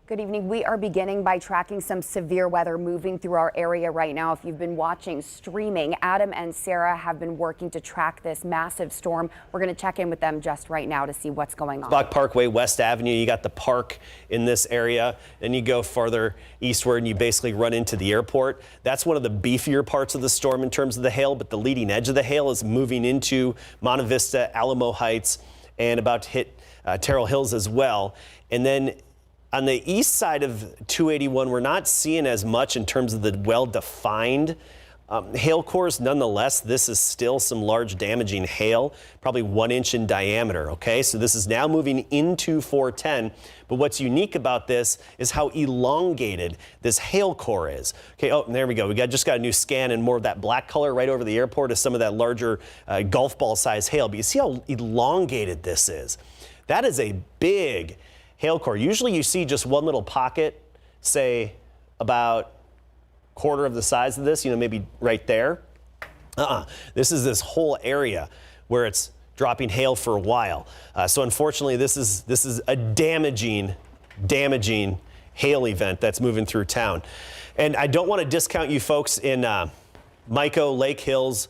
Good evening. We are beginning by tracking some severe weather moving through our area right now. If you've been watching streaming, Adam and Sarah have been working to track this massive storm. We're going to check in with them just right now to see what's going on. Block Parkway, West Avenue, you got the park in this area. Then you go farther eastward and you basically run into the airport. That's one of the beefier parts of the storm in terms of the hail, but the leading edge of the hail is moving into Monte Vista, Alamo Heights, and about to hit Terrell Hills as well. And then on the east side of 281, we're not seeing as much in terms of the well-defined hail cores. Nonetheless, this is still some large damaging hail, probably 1 inch in diameter. Okay, so this is now moving into 410. But what's unique about this is how elongated this hail core is. Okay, oh, there we go. We just got a new scan, and more of that black color right over the airport is some of that larger golf ball size hail. But you see how elongated this is. That is a big hail core. Usually you see just one little pocket, say about quarter of the size of this, maybe right there. This is this whole area where it's dropping hail for a while. So unfortunately, this is a damaging hail event that's moving through town. And I don't want to discount you folks in Mico, Lake Hills,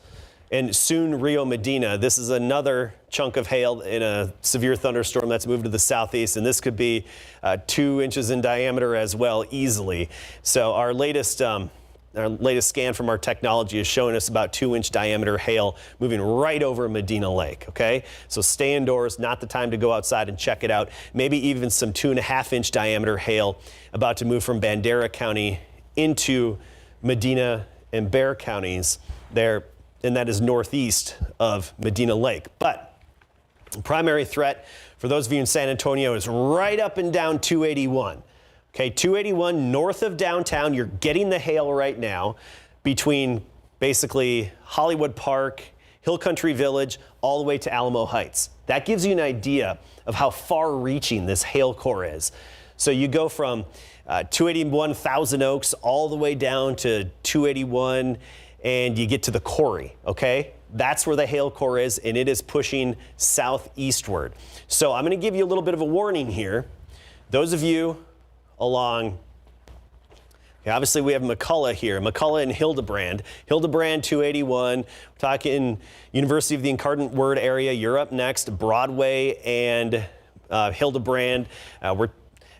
and soon Rio Medina. This is another chunk of hail in a severe thunderstorm that's moved to the southeast, and this could be 2 inches in diameter as well, easily. So our latest scan from our technology is showing us about 2-inch diameter hail moving right over Medina Lake. Okay, so stay indoors, not the time to go outside and check it out. Maybe even some 2.5-inch diameter hail about to move from Bandera County into Medina and Bexar counties there. And that is northeast of Medina Lake. But the primary threat for those of you in San Antonio is right up and down 281. Okay, 281 north of downtown. You're getting the hail right now between basically Hollywood Park, Hill Country Village, all the way to Alamo Heights. That gives you an idea of how far-reaching this hail core is. So you go from 281 Thousand Oaks all the way down to 281 and you get to the quarry, okay? That's where the hail core is, and it is pushing southeastward. So I'm gonna give you a little bit of a warning here. Those of you along, okay, obviously we have McCullough here, McCullough and Hildebrand. Hildebrand 281, we're talking University of the Incarnate Word area. You're up next, Broadway and Hildebrand. We're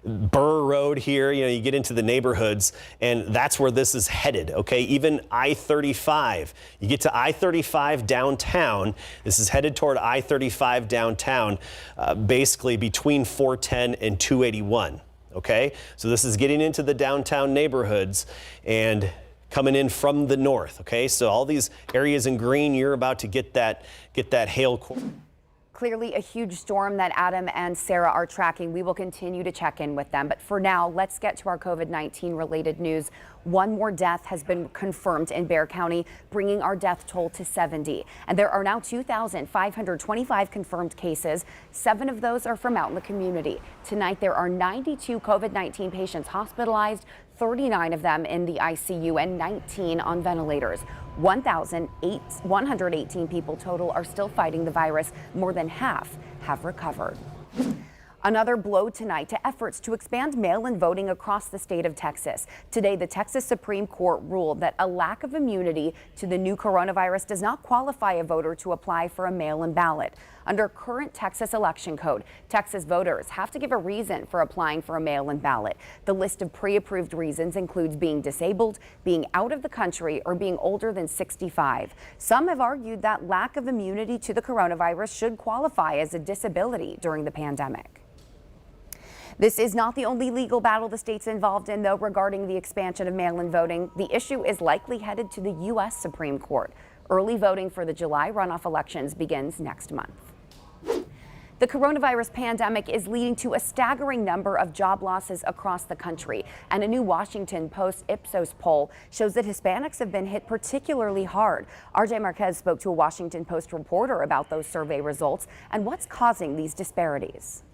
Burr Road here, you get into the neighborhoods, and that's where this is headed, okay? Even I-35, you get to I-35 downtown, this is headed toward I-35 downtown, basically between 410 and 281, okay? So this is getting into the downtown neighborhoods and coming in from the north, okay? So all these areas in green, you're about to get that hail core. Clearly a huge storm that Adam and Sarah are tracking. We will continue to check in with them. But for now, let's get to our COVID-19 related news. One more death has been confirmed in Bexar County, bringing our death toll to 70. And there are now 2,525 confirmed cases. 7 of those are from out in the community. Tonight, there are 92 COVID-19 patients hospitalized, 39 of them in the ICU and 19 on ventilators. 118 people total are still fighting the virus. More than half have recovered. Another blow tonight to efforts to expand mail-in voting across the state of Texas. Today, the Texas Supreme Court ruled that a lack of immunity to the new coronavirus does not qualify a voter to apply for a mail-in ballot. Under current Texas election code, Texas voters have to give a reason for applying for a mail-in ballot. The list of pre-approved reasons includes being disabled, being out of the country, or being older than 65. Some have argued that lack of immunity to the coronavirus should qualify as a disability during the pandemic. This is not the only legal battle the state's involved in, though, regarding the expansion of mail-in voting. The issue is likely headed to the U.S. Supreme Court. Early voting for the July runoff elections begins next month. The coronavirus pandemic is leading to a staggering number of job losses across the country. And a new Washington Post Ipsos poll shows that Hispanics have been hit particularly hard. RJ Marquez spoke to a Washington Post reporter about those survey results and what's causing these disparities.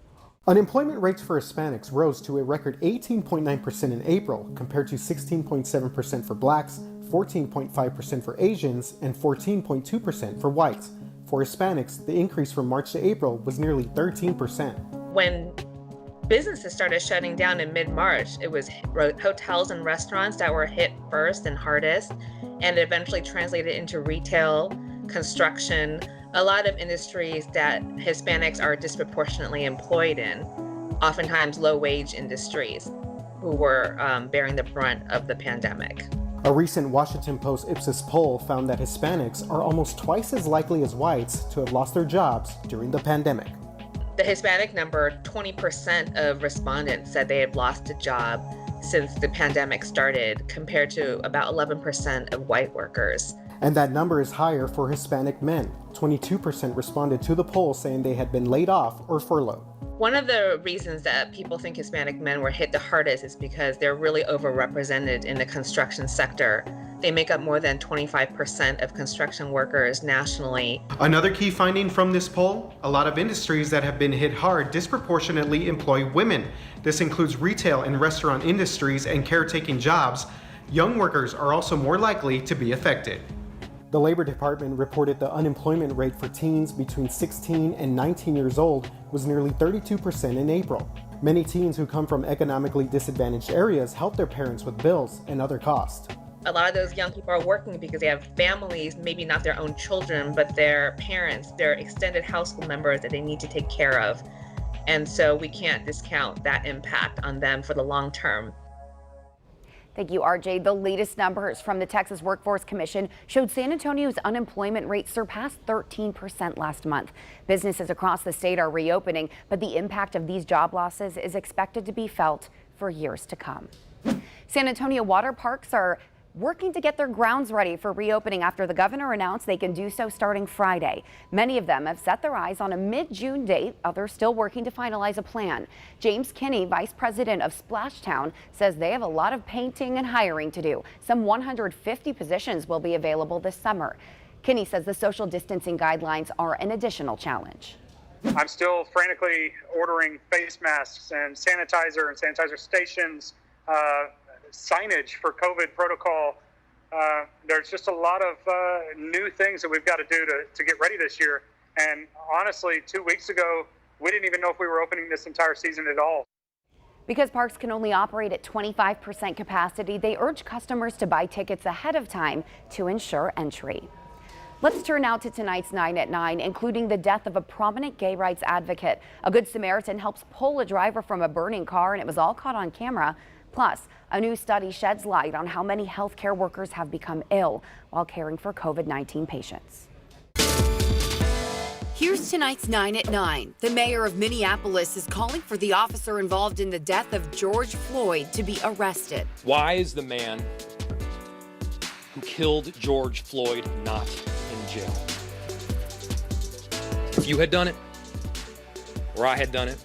Unemployment rates for Hispanics rose to a record 18.9% in April, compared to 16.7% for blacks, 14.5% for Asians, and 14.2% for whites. For Hispanics, the increase from March to April was nearly 13%. When businesses started shutting down in mid-March. It was hotels and restaurants that were hit first and hardest, and it eventually translated into retail, construction, a lot of industries that Hispanics are disproportionately employed in, oftentimes low-wage industries, who were bearing the brunt of the pandemic. A recent Washington Post Ipsos poll found that Hispanics are almost twice as likely as whites to have lost their jobs during the pandemic. The Hispanic number, 20% of respondents said they have lost a job since the pandemic started, compared to about 11% of white workers. And that number is higher for Hispanic men. 22% responded to the poll saying they had been laid off or furloughed. One of the reasons that people think Hispanic men were hit the hardest is because they're really overrepresented in the construction sector. They make up more than 25% of construction workers nationally. Another key finding from this poll, a lot of industries that have been hit hard disproportionately employ women. This includes retail and restaurant industries and caretaking jobs. Young workers are also more likely to be affected. The Labor Department reported the unemployment rate for teens between 16 and 19 years old was nearly 32% in April. Many teens who come from economically disadvantaged areas help their parents with bills and other costs. A lot of those young people are working because they have families, maybe not their own children, but their parents, their extended household members that they need to take care of. And so we can't discount that impact on them for the long term. Thank you, RJ. The latest numbers from the Texas Workforce Commission showed San Antonio's unemployment rate surpassed 13% last month. Businesses across the state are reopening, but the impact of these job losses is expected to be felt for years to come. San Antonio water parks are working to get their grounds ready for reopening after the governor announced they can do so starting Friday. Many of them have set their eyes on a mid-June date. Others still working to finalize a plan. James Kinney, vice president of Splashtown, says they have a lot of painting and hiring to do. Some 150 positions will be available this summer. Kinney says the social distancing guidelines are an additional challenge. I'm still frantically ordering face masks and sanitizer stations, signage for COVID protocol. There's just a lot of new things that we've got to do to get ready this year. And honestly, 2 weeks ago, we didn't even know if we were opening this entire season at all. Because parks can only operate at 25% capacity, they urge customers to buy tickets ahead of time to ensure entry. Let's turn now to tonight's 9 at 9, including the death of a prominent gay rights advocate. A Good Samaritan helps pull a driver from a burning car, and it was all caught on camera. Plus, a new study sheds light on how many healthcare workers have become ill while caring for COVID-19 patients. Here's tonight's 9 at 9. The mayor of Minneapolis is calling for the officer involved in the death of George Floyd to be arrested. Why is the man who killed George Floyd not in jail? If you had done it, or I had done it,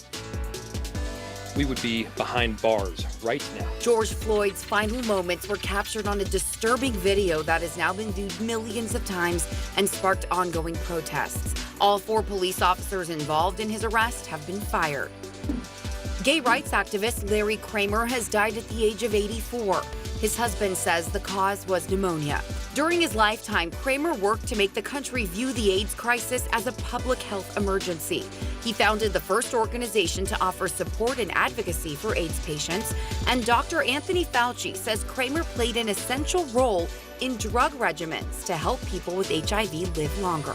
we would be behind bars right now. George Floyd's final moments were captured on a disturbing video that has now been viewed millions of times and sparked ongoing protests. All 4 police officers involved in his arrest have been fired. Gay rights activist Larry Kramer has died at the age of 84. His husband says the cause was pneumonia. During his lifetime, Kramer worked to make the country view the AIDS crisis as a public health emergency. He founded the first organization to offer support and advocacy for AIDS patients. And Dr. Anthony Fauci says Kramer played an essential role in drug regimens to help people with HIV live longer.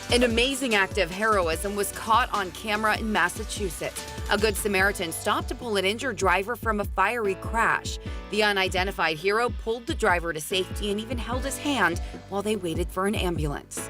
An amazing act of heroism was caught on camera in Massachusetts. A Good Samaritan stopped to pull an injured driver from a fiery crash. The unidentified hero pulled the driver to safety and even held his hand while they waited for an ambulance.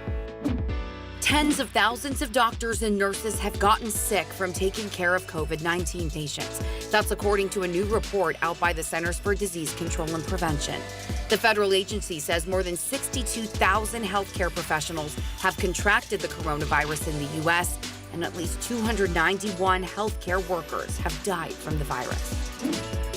Tens of thousands of doctors and nurses have gotten sick from taking care of COVID-19 patients. That's according to a new report out by the Centers for Disease Control and Prevention. The federal agency says more than 62,000 healthcare professionals have contracted the coronavirus in the U.S., and at least 291 healthcare workers have died from the virus.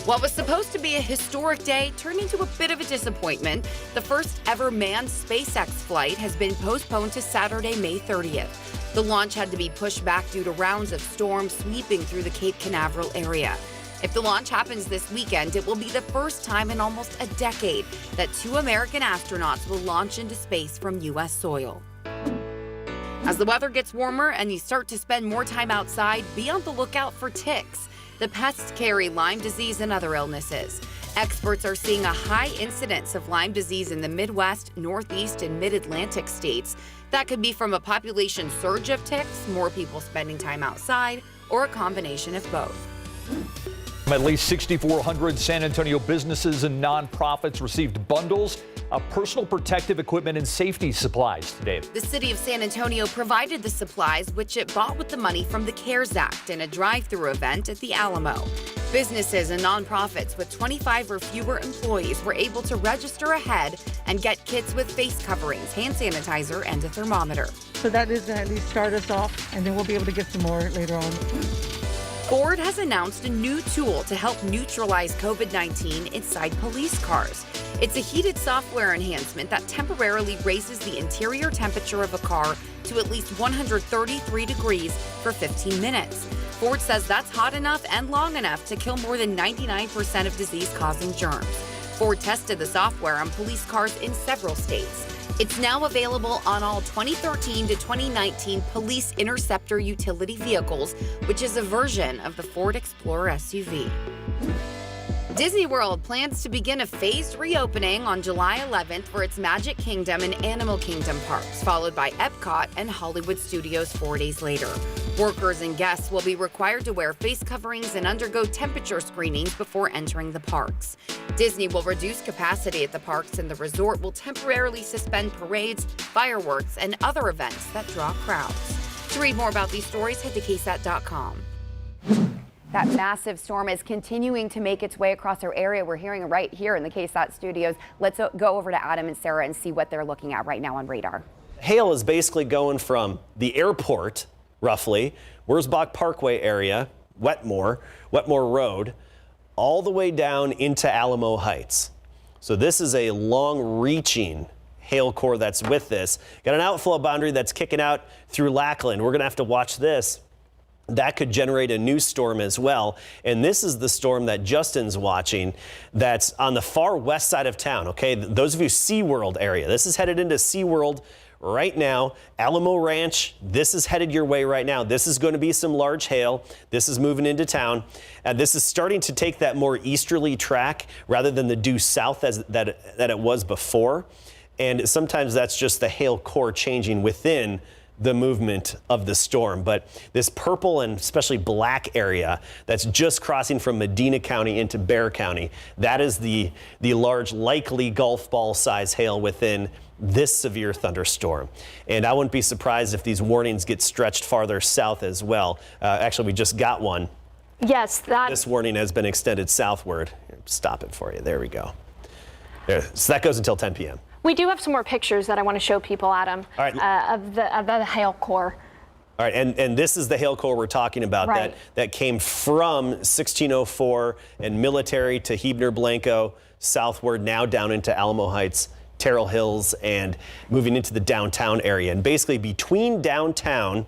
What was supposed to be a historic day turned into a bit of a disappointment. The first ever manned SpaceX flight has been postponed to Saturday, May 30th. The launch had to be pushed back due to rounds of storms sweeping through the Cape Canaveral area. If the launch happens this weekend, it will be the first time in almost a decade that 2 American astronauts will launch into space from U.S. soil. As the weather gets warmer and you start to spend more time outside, be on the lookout for ticks. The pests carry Lyme disease and other illnesses. Experts are seeing a high incidence of Lyme disease in the Midwest, Northeast, and Mid-Atlantic states. That could be from a population surge of ticks, more people spending time outside, or a combination of both. At least 6,400 San Antonio businesses and nonprofits received bundles of personal protective equipment and safety supplies today. The city of San Antonio provided the supplies, which it bought with the money from the CARES Act in a drive-through event at the Alamo. Businesses and nonprofits with 25 or fewer employees were able to register ahead and get kits with face coverings, hand sanitizer, and a thermometer. So that is going to at least start us off, and then we'll be able to get some more later on. Ford has announced a new tool to help neutralize COVID-19 inside police cars. It's a heated software enhancement that temporarily raises the interior temperature of a car to at least 133 degrees for 15 minutes. Ford says that's hot enough and long enough to kill more than 99% of disease-causing germs. Ford tested the software on police cars in several states. It's now available on all 2013 to 2019 Police Interceptor utility vehicles, which is a version of the Ford Explorer SUV. Disney World plans to begin a phased reopening on July 11th for its Magic Kingdom and Animal Kingdom parks, followed by Epcot and Hollywood Studios 4 days later. Workers and guests will be required to wear face coverings and undergo temperature screenings before entering the parks. Disney will reduce capacity at the parks, and the resort will temporarily suspend parades, fireworks, and other events that draw crowds. To read more about these stories, head to KSAT.com. That massive storm is continuing to make its way across our area. We're hearing it right here in the KSAT studios. Let's go over to Adam and Sarah and see what they're looking at right now on radar. Hail is basically going from the airport, roughly, Wurzbach Parkway area, Wetmore Road, all the way down into Alamo Heights. So this is a long-reaching hail core that's with this. Got an outflow boundary that's kicking out through Lackland. We're going to have to watch this. That could generate a new storm as well. And this is the storm that Justin's watching that's on the far west side of town, okay? Those of you SeaWorld area, this is headed into SeaWorld right now. Alamo Ranch, this is headed your way right now. This is going to be some large hail. This is moving into town. This is starting to take that more easterly track rather than the due south that it was before. And sometimes that's just the hail core changing within the movement of the storm. But this purple and especially black area that's just crossing from Medina County into Bexar County, that is the large, likely golf ball size hail within this severe thunderstorm. And I wouldn't be surprised if these warnings get stretched farther south as well. Actually, we just got one. Yes, this warning has been extended southward. Here, stop it for you. There we go. There. So that goes until 10 p.m. We do have some more pictures that I want to show people, Adam, of the hail core. All right, and this is the hail core we're talking about, right, that came from 1604 and Military to Huebner Blanco southward, now down into Alamo Heights, Terrell Hills, and moving into the downtown area. And basically between downtown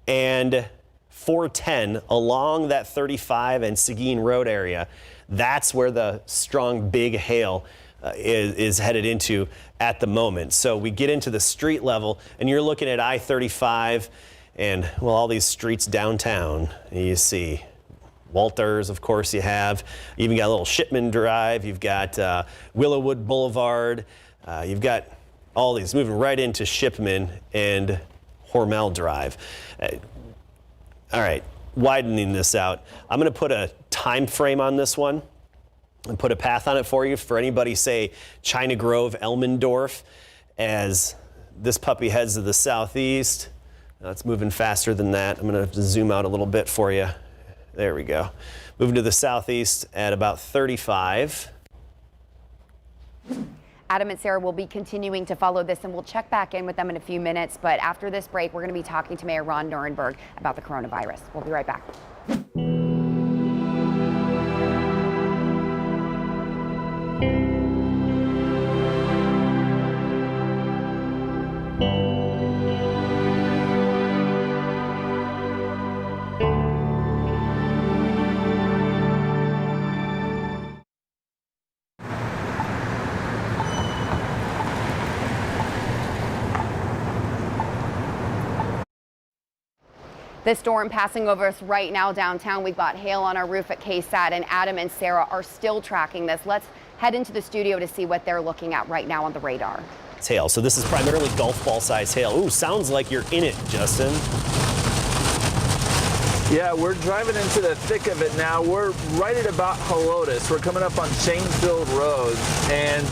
and 410 along that 35 and Seguin Road area, that's where the strong big hail is headed into at the moment. So we get into the street level and you're looking at I-35 and, well, all these streets downtown. You see Walters, of course, you have. You even got a little Shipman Drive. You've got Willowwood Boulevard. You've got all these moving right into Shipman and Hormel Drive. All right, widening this out. I'm going to put a time frame on this one and put a path on it for you for anybody, say, China Grove, Elmendorf, as this puppy heads to the southeast. Now it's moving faster than that. I'm going to have to zoom out a little bit for you. There we go. Moving to the southeast at about 35. Adam and Sarah will be continuing to follow this, and we'll check back in with them in a few minutes. But after this break, we're going to be talking to Mayor Ron Nirenberg about the coronavirus. We'll be right back. This storm passing over us right now downtown. We've got hail on our roof at KSAT, and Adam and Sarah are still tracking this. Let's head into the studio to see what they're looking at right now on the radar. It's hail, so this is primarily golf ball size hail. Ooh, sounds like you're in it, Justin. Yeah, we're driving into the thick of it now. We're right at about Helotes. We're coming up on Shanefield Road, and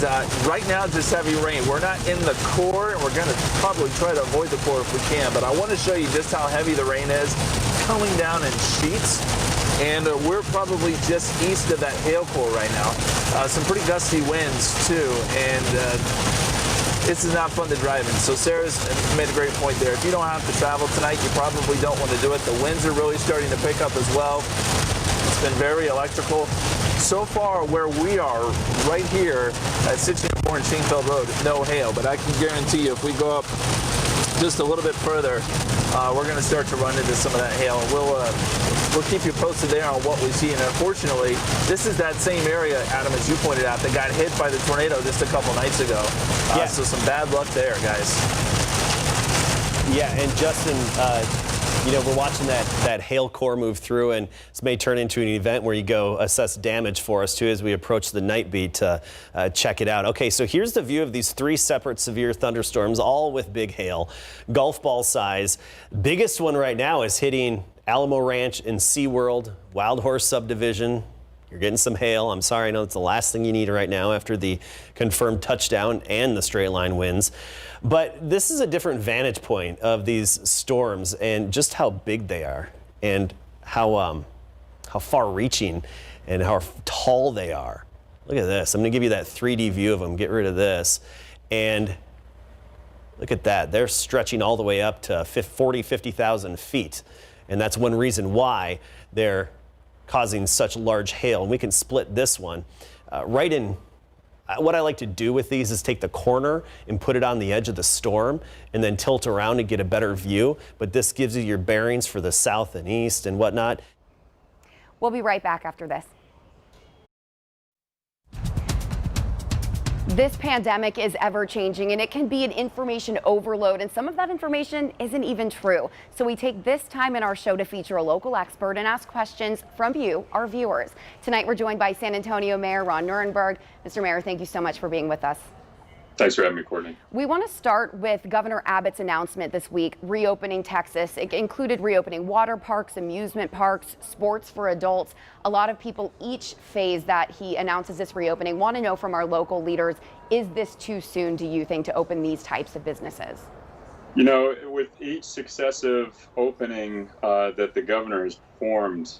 right now just heavy rain. We're not in the core, and we're going to probably try to avoid the core if we can, but I want to show you just how heavy the rain is, coming down in sheets, and we're probably just east of that hail core right now. Some pretty gusty winds, too, and this is not fun to drive in. So Sarah's made a great point there. If you don't have to travel tonight, you probably don't want to do it. The winds are really starting to pick up as well. It's been very electrical. So far, where we are, right here at 64 and Shanefield Road, no hail. But I can guarantee you, if we go up just a little bit further, we're going to start to run into some of that hail. We'll keep you posted there on what we see. And unfortunately, this is that same area, Adam, as you pointed out, that got hit by the tornado just a couple nights ago. So some bad luck there, guys. Yeah, and Justin, you know, we're watching that hail core move through, and this may turn into an event where you go assess damage for us, too, as we approach the night beat to check it out. Okay, so here's the view of these 3 separate severe thunderstorms, all with big hail, golf ball size. Biggest one right now is hitting Alamo Ranch and SeaWorld, Wild Horse Subdivision. You're getting some hail. I'm sorry, I know it's the last thing you need right now after the confirmed touchdown and the straight line winds. But this is a different vantage point of these storms and just how big they are and how far reaching and how tall they are. Look at this. I'm going to give you that 3D view of them. Get rid of this. And look at that. They're stretching all the way up to 50,000 feet. And that's one reason why they're causing such large hail. And we can split this one right in. What I like to do with these is take the corner and put it on the edge of the storm and then tilt around and get a better view. But this gives you your bearings for the south and east and whatnot. We'll be right back after this. This pandemic is ever changing, and it can be an information overload, and some of that information isn't even true. So we take this time in our show to feature a local expert and ask questions from you, our viewers. Tonight we're joined by San Antonio Mayor Ron Nirenberg. Mr. Mayor, thank you so much for being with us. Thanks for having me, Courtney. We want to start with Governor Abbott's announcement this week, reopening Texas. It included reopening water parks, amusement parks, sports for adults. A lot of people, each phase that he announces this reopening, want to know from our local leaders, is this too soon, do you think, to open these types of businesses? You know, with each successive opening that the governor has performed,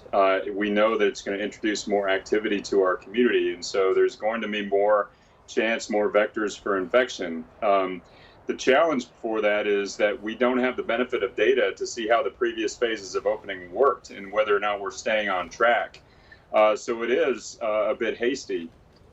we know that it's going to introduce more activity to our community. And so there's going to be more vectors for infection. The challenge for that is that we don't have the benefit of data to see how the previous phases of opening worked and whether or not we're staying on track. So it is a bit hasty.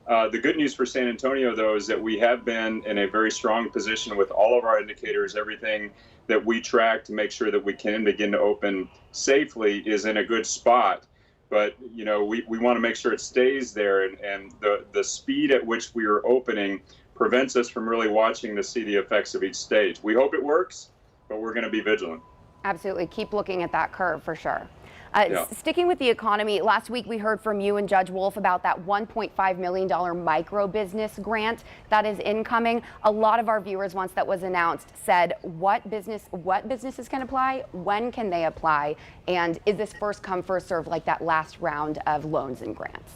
The good news for San Antonio, though, is that we have been in a very strong position with all of our indicators. Everything that we track to make sure that we can begin to open safely is in a good spot. But, you know, we want to make sure it stays there, and the speed at which we are opening prevents us from really watching to see the effects of each stage. We hope it works, but we're going to be vigilant. Absolutely. Keep looking at that curve for sure. Sticking with the economy, last week we heard from you and Judge Wolf about that $1.5 million micro business grant that is incoming. A lot of our viewers, once that was announced, said what businesses can apply, when can they apply, and is this first come, first serve like that last round of loans and grants?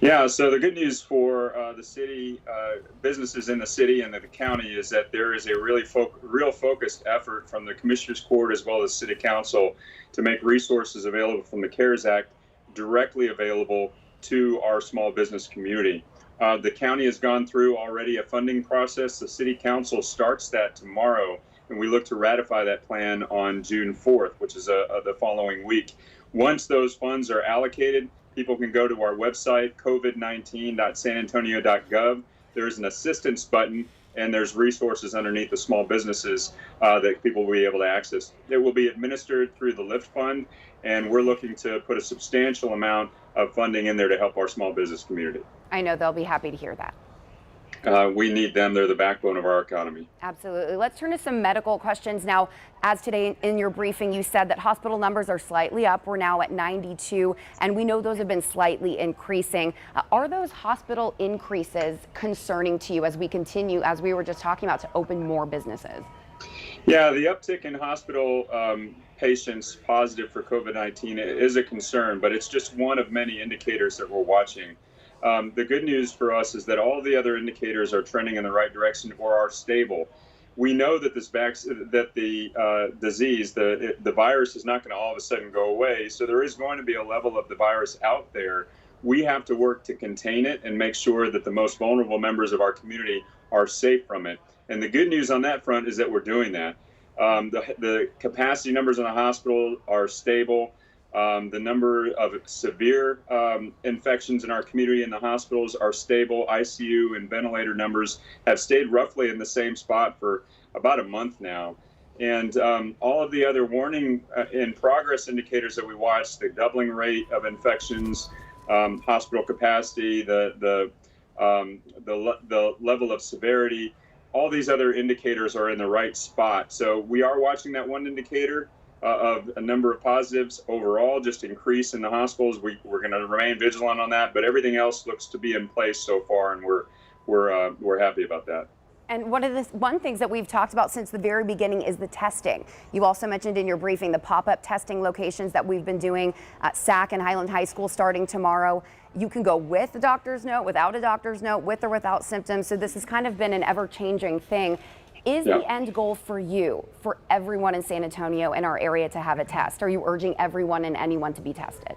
Yeah, so the good news for the city, businesses in the city and the county is that there is a real focused effort from the Commissioners Court as well as City Council to make resources available from the CARES Act directly available to our small business community. The county has gone through already a funding process. The City Council starts that tomorrow, and we look to ratify that plan on June 4th, which is the following week. Once those funds are allocated, people can go to our website, covid19.sanantonio.gov. There's an assistance button, and there's resources underneath the small businesses that people will be able to access. It will be administered through the LIFT Fund, and we're looking to put a substantial amount of funding in there to help our small business community. I know they'll be happy to hear that. We need them. They're the backbone of our economy. Absolutely. Let's turn to some medical questions now. As today in your briefing, you said that hospital numbers are slightly up. We're now at 92, and we know those have been slightly increasing. Are those hospital increases concerning to you as we continue, as we were just talking about, to open more businesses? Yeah, the uptick in hospital patients positive for COVID-19 is a concern, but it's just one of many indicators that we're watching. The good news for us is that all the other indicators are trending in the right direction or are stable. We know that the disease, the virus, is not going to all of a sudden go away. So there is going to be a level of the virus out there. We have to work to contain it and make sure that the most vulnerable members of our community are safe from it. And the good news on that front is that we're doing that. The capacity numbers in the hospital are stable. The number of severe infections in our community in the hospitals are stable. ICU and ventilator numbers have stayed roughly in the same spot for about a month now. And all of the other warning in progress indicators that we watch, the doubling rate of infections, hospital capacity, the level of severity, all these other indicators are in the right spot. So we are watching that one indicator of a number of positives overall, just increase in the hospitals. We're going to remain vigilant on that, but everything else looks to be in place so far, and we're happy about that. And one things that we've talked about since the very beginning is the testing. You also mentioned in your briefing the pop-up testing locations that we've been doing at SAC and Highland High School starting tomorrow. You can go with a doctor's note, without a doctor's note, with or without symptoms. So this has kind of been an ever-changing thing. Is the end goal for you, for everyone in San Antonio in our area to have a test? Are you urging everyone and anyone to be tested?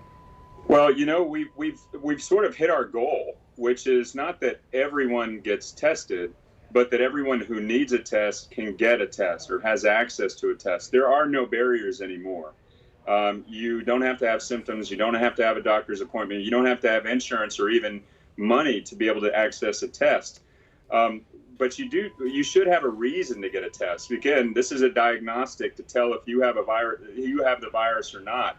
Well, you know, we've sort of hit our goal, which is not that everyone gets tested, but that everyone who needs a test can get a test or has access to a test. There are no barriers anymore. You don't have to have symptoms. You don't have to have a doctor's appointment. You don't have to have insurance or even money to be able to access a test. But you should have a reason to get a test. Again, this is a diagnostic to tell if you have the virus or not.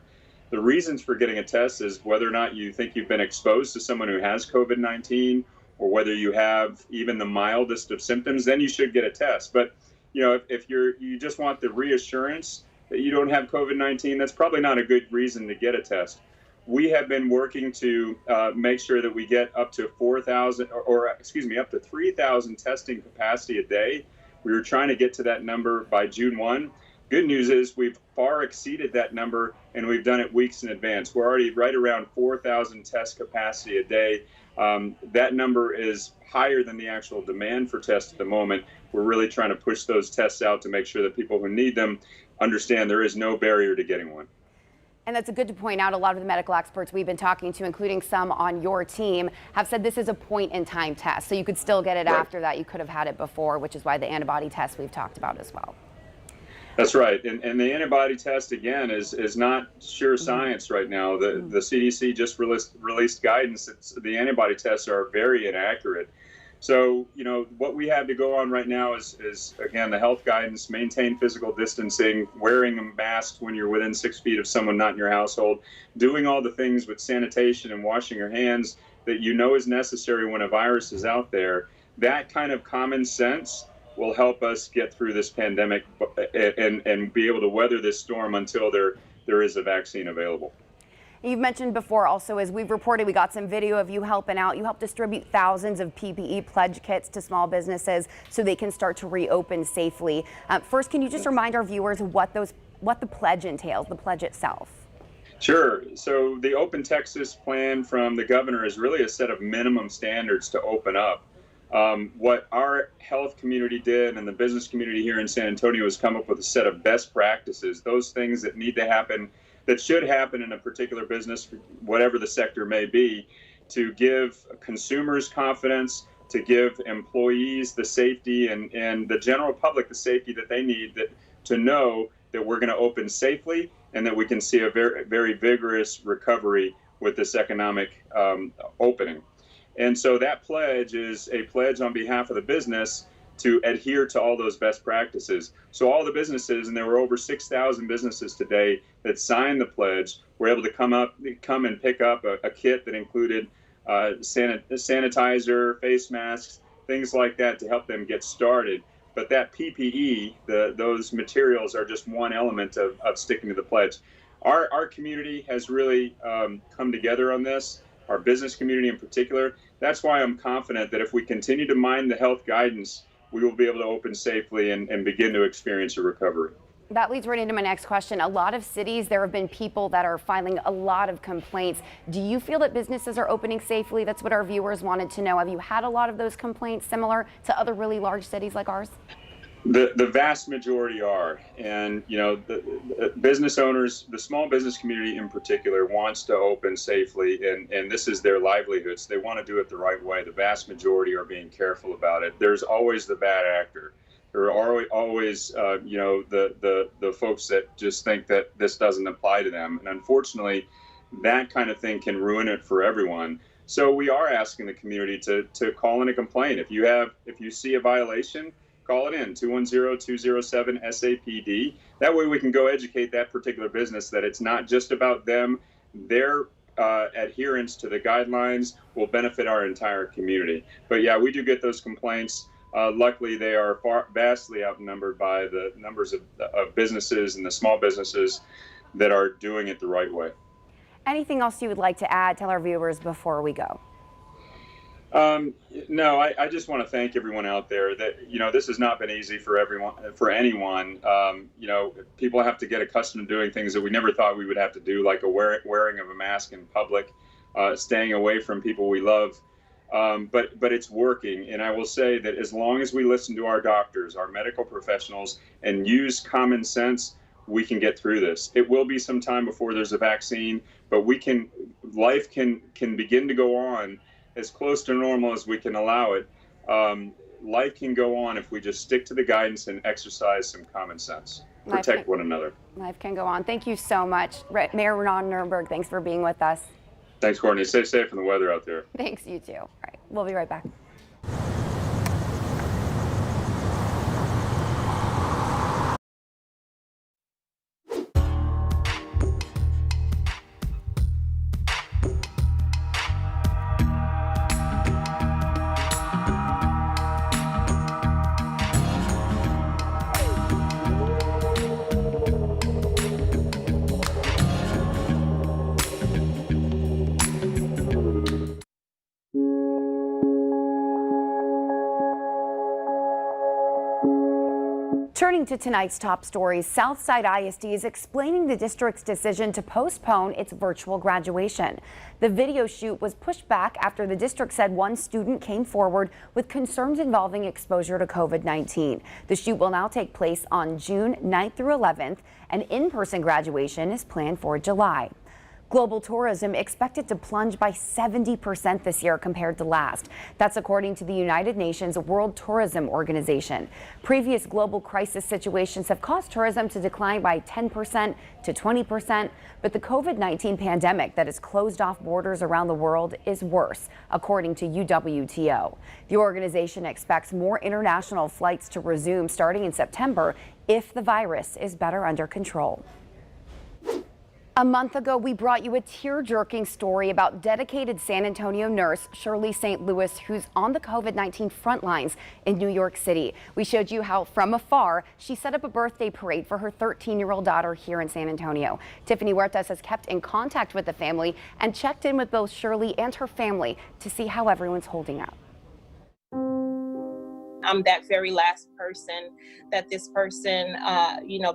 The reasons for getting a test is whether or not you think you've been exposed to someone who has COVID-19, or whether you have even the mildest of symptoms. Then you should get a test. But you know, if you just want the reassurance that you don't have COVID-19, that's probably not a good reason to get a test. We have been working to make sure that we get up to 4,000, up to 3,000 testing capacity a day. We were trying to get to that number by June 1. Good news is we've far exceeded that number, and we've done it weeks in advance. We're already right around 4,000 test capacity a day. That number is higher than the actual demand for tests at the moment. We're really trying to push those tests out to make sure that people who need them understand there is no barrier to getting one. And that's good to point out. A lot of the medical experts we've been talking to, including some on your team, have said this is a point-in-time test. So you could still get it after that. You could have had it before, which is why the antibody test we've talked about as well. That's right. And the antibody test, again, is not sure science right now. The CDC just released guidance that the antibody tests are very inaccurate. So, you know, what we have to go on right now is again, the health guidance: maintain physical distancing, wearing a mask when you're within 6 feet of someone not in your household, doing all the things with sanitation and washing your hands that you know is necessary when a virus is out there. That kind of common sense will help us get through this pandemic and be able to weather this storm until there is a vaccine available. You've mentioned before also, as we've reported, we got some video of you helping out. You helped distribute thousands of PPE pledge kits to small businesses so they can start to reopen safely. First, can you just remind our viewers what the pledge entails, the pledge itself? Sure. So the Open Texas plan from the governor is really a set of minimum standards to open up. What our health community did and the business community here in San Antonio is come up with a set of best practices, those things that need to happen, that should happen in a particular business, whatever the sector may be, to give consumers confidence, to give employees the safety and the general public the safety that they need to know that we're going to open safely and that we can see a very, very vigorous recovery with this economic opening. And so that pledge is a pledge on behalf of the business to adhere to all those best practices. So all the businesses, and there were over 6,000 businesses today that signed the pledge, were able to come and pick up a kit that included sanitizer, face masks, things like that to help them get started. But that PPE, those materials are just one element of sticking to the pledge. Our community has really come together on this, our business community in particular. That's why I'm confident that if we continue to mind the health guidance, we will be able to open safely and begin to experience a recovery. That leads right into my next question. A lot of cities, there have been people that are filing a lot of complaints. Do you feel that businesses are opening safely? That's what our viewers wanted to know. Have you had a lot of those complaints similar to other really large cities like ours? The vast majority are. And, you know, the business owners, the small business community in particular, wants to open safely, and this is their livelihoods. They want to do it the right way. The vast majority are being careful about it. There's always the bad actor. There are always, you know, the folks that just think that this doesn't apply to them. And unfortunately, that kind of thing can ruin it for everyone. So we are asking the community to call in a complaint. If you see a violation, call it in, 210-207-SAPD. That way we can go educate that particular business that it's not just about them. Their adherence to the guidelines will benefit our entire community. But yeah, we do get those complaints. Luckily, they are vastly outnumbered by the numbers of businesses and the small businesses that are doing it the right way. Anything else you would like to add, tell our viewers before we go? No, I just want to thank everyone out there that, you know, this has not been easy for anyone. You know, people have to get accustomed to doing things that we never thought we would have to do, like wearing of a mask in public, staying away from people we love. But it's working. And I will say that as long as we listen to our doctors, our medical professionals, and use common sense, we can get through this. It will be some time before there's a vaccine, but life can begin to go on as close to normal as we can allow it. Life can go on if we just stick to the guidance and exercise some common sense. Protect one another. Life can go on. Thank you so much. Mayor Ron Nirenberg, thanks for being with us. Thanks, Courtney. Stay safe from the weather out there. Thanks, you too. All right, we'll be right back. Turning to tonight's top stories, Southside ISD is explaining the district's decision to postpone its virtual graduation. The video shoot was pushed back after the district said one student came forward with concerns involving exposure to COVID-19. The shoot will now take place on June 9th through 11th, and in-person graduation is planned for July. Global tourism expected to plunge by 70% this year compared to last. That's according to the United Nations World Tourism Organization. Previous global crisis situations have caused tourism to decline by 10% to 20%, but the COVID-19 pandemic that has closed off borders around the world is worse, according to UWTO. The organization expects more international flights to resume starting in September if the virus is better under control. A month ago, we brought you a tear-jerking story about dedicated San Antonio nurse Shirley St. Louis, who's on the COVID-19 front lines in New York City. We showed you how, from afar, she set up a birthday parade for her 13-year-old daughter here in San Antonio. Tiffany Huertas has kept in contact with the family and checked in with both Shirley and her family to see how everyone's holding up. I'm that very last person that this person,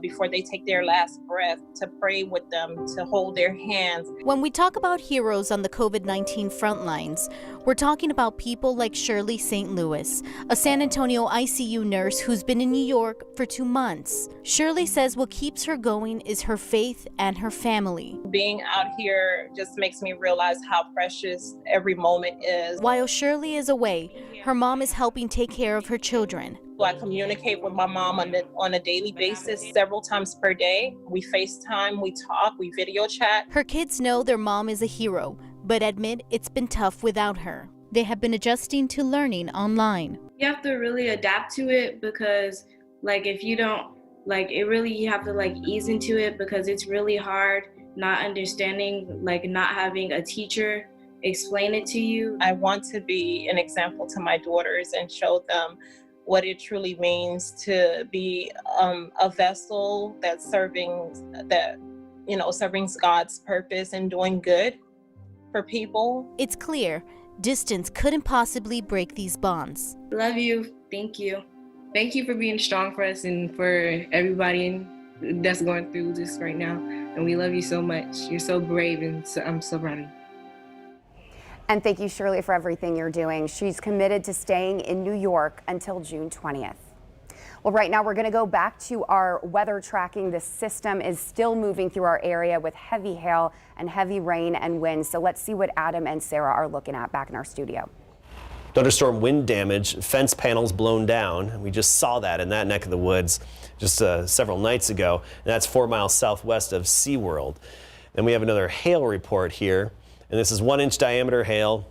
before they take their last breath, to pray with them, to hold their hands. When we talk about heroes on the COVID-19 front lines, we're talking about people like Shirley St. Louis, a San Antonio ICU nurse who's been in New York for 2 months. Shirley says what keeps her going is her faith and her family. Being out here just makes me realize how precious every moment is. While Shirley is away, her mom is helping take care of her children. I communicate with my mom on a daily basis, several times per day. We FaceTime, we talk, we video chat. Her kids know their mom is a hero, but admit it's been tough without her. They have been adjusting to learning online. You have to really adapt to it because, if you don't, you have to, ease into it because it's really hard not understanding, not having a teacher explain it to you. I want to be an example to my daughters and show them what it truly means to be a vessel that's serving God's purpose and doing good for people. It's clear distance couldn't possibly break these bonds. Love you. Thank you. Thank you for being strong for us and for everybody that's going through this right now. And we love you so much. You're so brave, and I'm so proud of you. And thank you, Shirley, for everything you're doing. She's committed to staying in New York until June 20th. Well, right now we're going to go back to our weather tracking. The system is still moving through our area with heavy hail and heavy rain and wind. So let's see what Adam and Sarah are looking at back in our studio. Thunderstorm wind damage, fence panels blown down. We just saw that in that neck of the woods just several nights ago. And that's 4 miles southwest of SeaWorld. Then we have another hail report here. And this is 1-inch diameter hail.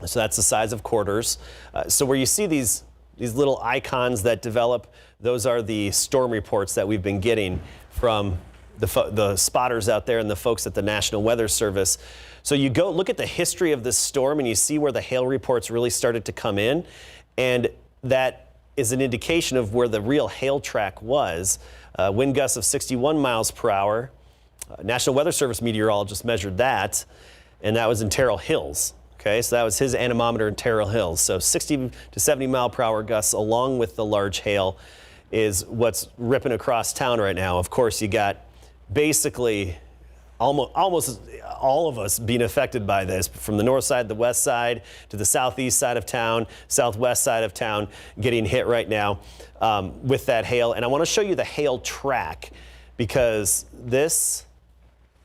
So that's the size of quarters. So where you see these little icons that develop, those are the storm reports that we've been getting from the spotters out there and the folks at the National Weather Service. So you go look at the history of this storm and you see where the hail reports really started to come in. And that is an indication of where the real hail track was. Wind gusts of 61 miles per hour. National Weather Service meteorologist measured that, and that was in Terrell Hills. Okay, so that was his anemometer in Terrell Hills. So 60 to 70 mile per hour gusts along with the large hail is what's ripping across town right now. Of course, you got basically almost all of us being affected by this, from the north side, the west side, to the southeast side of town, southwest side of town, getting hit right now with that hail. And I want to show you the hail track, because this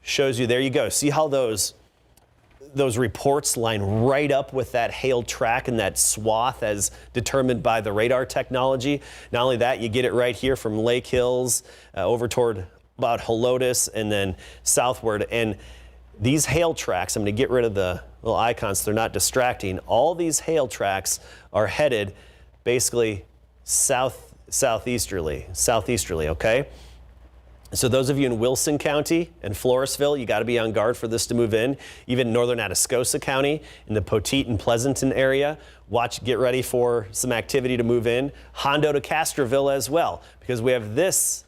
shows you, there you go. See how those reports line right up with that hail track and that swath as determined by the radar technology. Not only that, you get it right here from Lake Hills over toward about Helotes and then southward. And these hail tracks, I'm going to get rid of the little icons so they're not distracting. All these hail tracks are headed basically southeasterly, okay? So those of you in Wilson County and Floresville, you got to be on guard for this to move in. Even northern Atascosa County, in the Poteet and Pleasanton area, get ready for some activity to move in. Hondo to Castroville as well, because we have this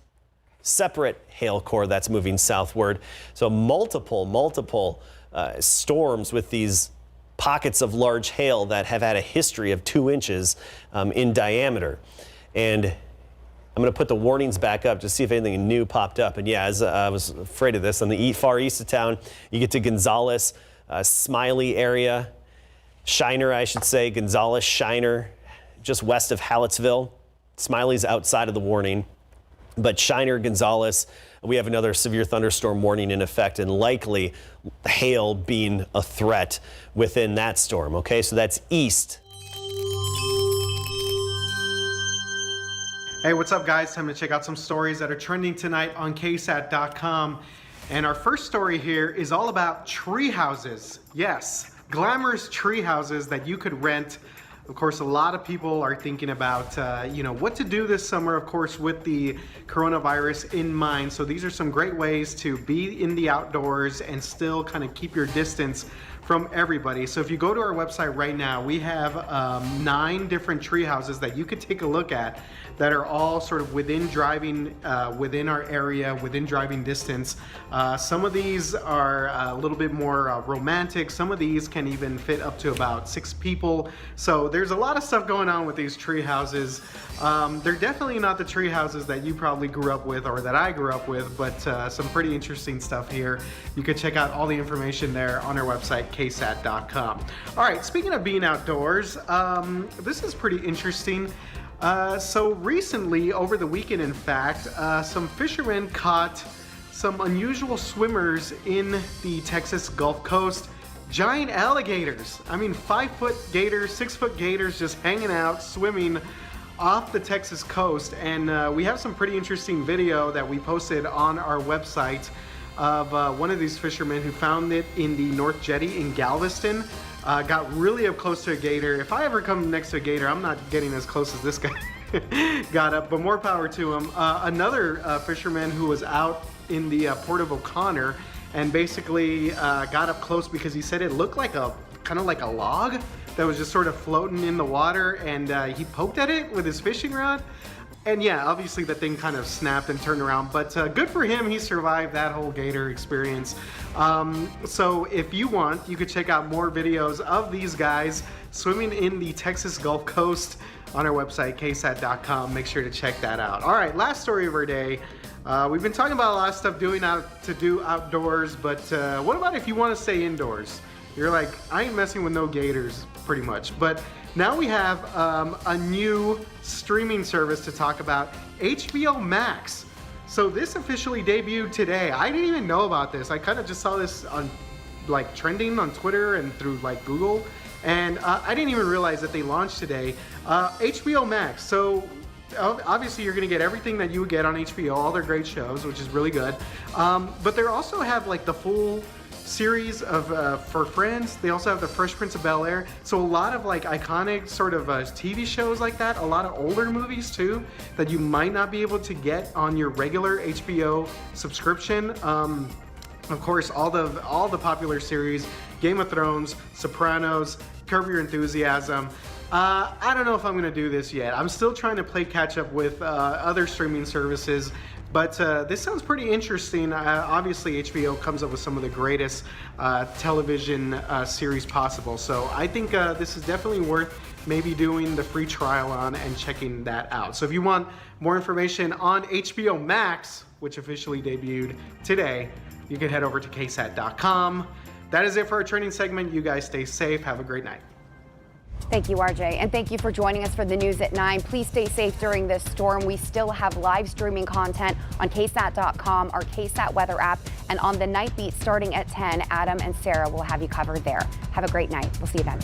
separate hail core that's moving southward. So multiple storms with these pockets of large hail that have had a history of 2 inches in diameter. And I'm going to put the warnings back up to see if anything new popped up. And yeah, as I was afraid of this, on the far east of town, you get to Gonzales, Smiley area, Shiner, I should say, Gonzales, Shiner, just west of Hallettsville. Smiley's outside of the warning, but Shiner, Gonzales, we have another severe thunderstorm warning in effect, and likely hail being a threat within that storm. Okay, so that's east. Hey, what's up, guys? Time to check out some stories that are trending tonight on KSAT.com. And our first story here is all about tree houses. Yes, glamorous tree houses that you could rent. Of course, a lot of people are thinking about, what to do this summer, of course, with the coronavirus in mind. So these are some great ways to be in the outdoors and still kind of keep your distance from everybody. So if you go to our website right now, we have 9 different tree houses that you could take a look at that are all sort of within driving, within our area, within driving distance. Some of these are a little bit more romantic. Some of these can even fit up to about 6 people. So there's a lot of stuff going on with these tree houses. They're definitely not the tree houses that you probably grew up with or that I grew up with, but some pretty interesting stuff here. You can check out all the information there on our website, KSAT.com. All right, speaking of being outdoors, this is pretty interesting. So recently, over the weekend in fact, some fishermen caught some unusual swimmers in the Texas Gulf Coast. Giant alligators. I mean, 5-foot gators, 6-foot gators just hanging out, swimming off the Texas coast. And we have some pretty interesting video that we posted on our website of one of these fishermen who found it in the North Jetty in Galveston. Got really up close to a gator. If I ever come next to a gator, I'm not getting as close as this guy got up, but more power to him. Another fisherman who was out in the Port of O'Connor, and basically got up close because he said it looked like kind of like a log that was just sort of floating in the water, and he poked at it with his fishing rod. And yeah, obviously the thing kind of snapped and turned around, but good for him, he survived that whole gator experience. So if you want, you could check out more videos of these guys swimming in the Texas Gulf Coast on our website, KSAT.com. Make sure to check that out. All right, last story of our day. We've been talking about a lot of stuff to do outdoors, but what about if you want to stay indoors? You're like, I ain't messing with no gators, pretty much. But now we have a new streaming service to talk about, HBO Max. So this officially debuted today. I didn't even know about this. I kind of just saw this on like trending on Twitter and through like Google, and I didn't even realize that they launched today. HBO Max. So obviously you're gonna get everything that you would get on HBO, all their great shows, which is really good. But they also have like the full series of for Friends. They also have the Fresh Prince of Bel-Air. So a lot of like iconic sort of TV shows like that, a lot of older movies too that you might not be able to get on your regular HBO subscription. Of course, all the popular series, Game of Thrones, Sopranos, Curb Your Enthusiasm. I don't know if I'm gonna do this yet. I'm still trying to play catch up with other streaming services. But this sounds pretty interesting. Obviously, HBO comes up with some of the greatest television series possible. So I think this is definitely worth maybe doing the free trial on and checking that out. So if you want more information on HBO Max, which officially debuted today, you can head over to KSAT.com. That is it for our training segment. You guys stay safe. Have a great night. Thank you, RJ, and thank you for joining us for the news at 9. Please stay safe during this storm. We still have live streaming content on KSAT.com, our KSAT weather app, and on the Night Beat starting at 10. Adam and Sarah will have you covered there. Have a great night. We'll see you then.